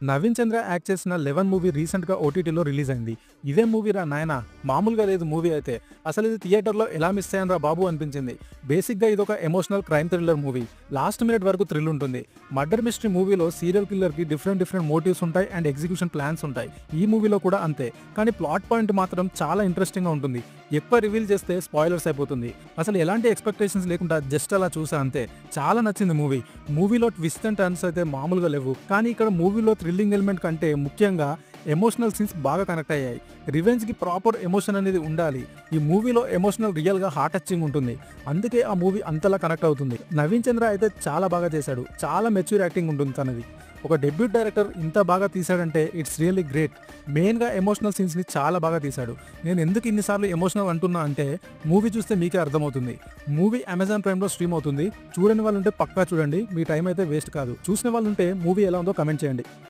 నవీన్ చంద్ర act చేసిన 11 movie రీసెంట్గా ఓటీటీలో రిలీజ్ అయింది. ఇదే మూవీ రా నాయనా, మామూలుగా లేదు మూవీ అయితే. అసలు ఇది థియేటర్లో ఎలా మిస్ అయ్యాను రా బాబు అనిపించింది. బేసిక్గా ఇదొక emotional crime thriller movie. Last minute వరకు థ్రిల్ ఉంటుంది. మర్డర్ మిస్టరీ మూవీలో సీరియల్ కిల్లర్కి డిఫరెంట్ మోటివ్స్ ఉంటాయి అండ్ ఎగ్జిక్యూషన్ ప్లాన్స్ ఉంటాయి. ఈ మూవీలో కూడా అంతే. కానీ ప్లాట్ పాయింట్ మాత్రం చాలా ఇంట్రెస్టింగ్గా ఉంటుంది. ఎక్కువ రివీల్ చేస్తే స్పాయిలర్స్ అయిపోతుంది. అసలు ఎలాంటి ఎక్స్పెక్టేషన్స్ లేకుండా జస్ట్ అలా చూసా అంతే. చాలా నచ్చింది మూవీ. మూవీలో ట్విస్ట్ అండ్ టర్న్స్ అయితే మామూలుగా లేవు. కానీ ఇక్కడ మూవీలో థ్రిల్లింగ్ ఎలిమెంట్ కంటే ముఖ్యంగా ఎమోషనల్ సీన్స్ బాగా కనెక్ట్ అయ్యాయి. రివెంజ్కి ప్రాపర్ ఎమోషన్ అనేది ఉండాలి. ఈ మూవీలో ఎమోషనల్ రియల్గా హార్ట్ టచింగ్ ఉంటుంది. అందుకే ఆ మూవీ అంతలా కనెక్ట్ అవుతుంది. నవీన్ చంద్ర అయితే చాలా బాగా చేశాడు. చాలా మెచ్యూర్ యాక్టింగ్ ఉంటుంది తనది. ఒక డెబ్యూట్ డైరెక్టర్ ఇంత బాగా తీశాడంటే ఇట్స్ రియల్లీ గ్రేట్. మెయిన్గా ఎమోషనల్ సీన్స్ని చాలా బాగా తీశాడు. నేను ఎందుకు ఇన్నిసార్లు ఎమోషనల్ అంటున్నా అంటే మూవీ చూస్తే మీకే అర్థమవుతుంది. మూవీ అమెజాన్ ప్రైమ్లో స్ట్రీమ్ అవుతుంది. చూడని వాళ్ళు ఉంటే పక్కా చూడండి. మీ టైం అయితే వేస్ట్ కాదు. చూసిన వాళ్ళు ఉంటే మూవీ ఎలా ఉందో కమెంట్ చేయండి.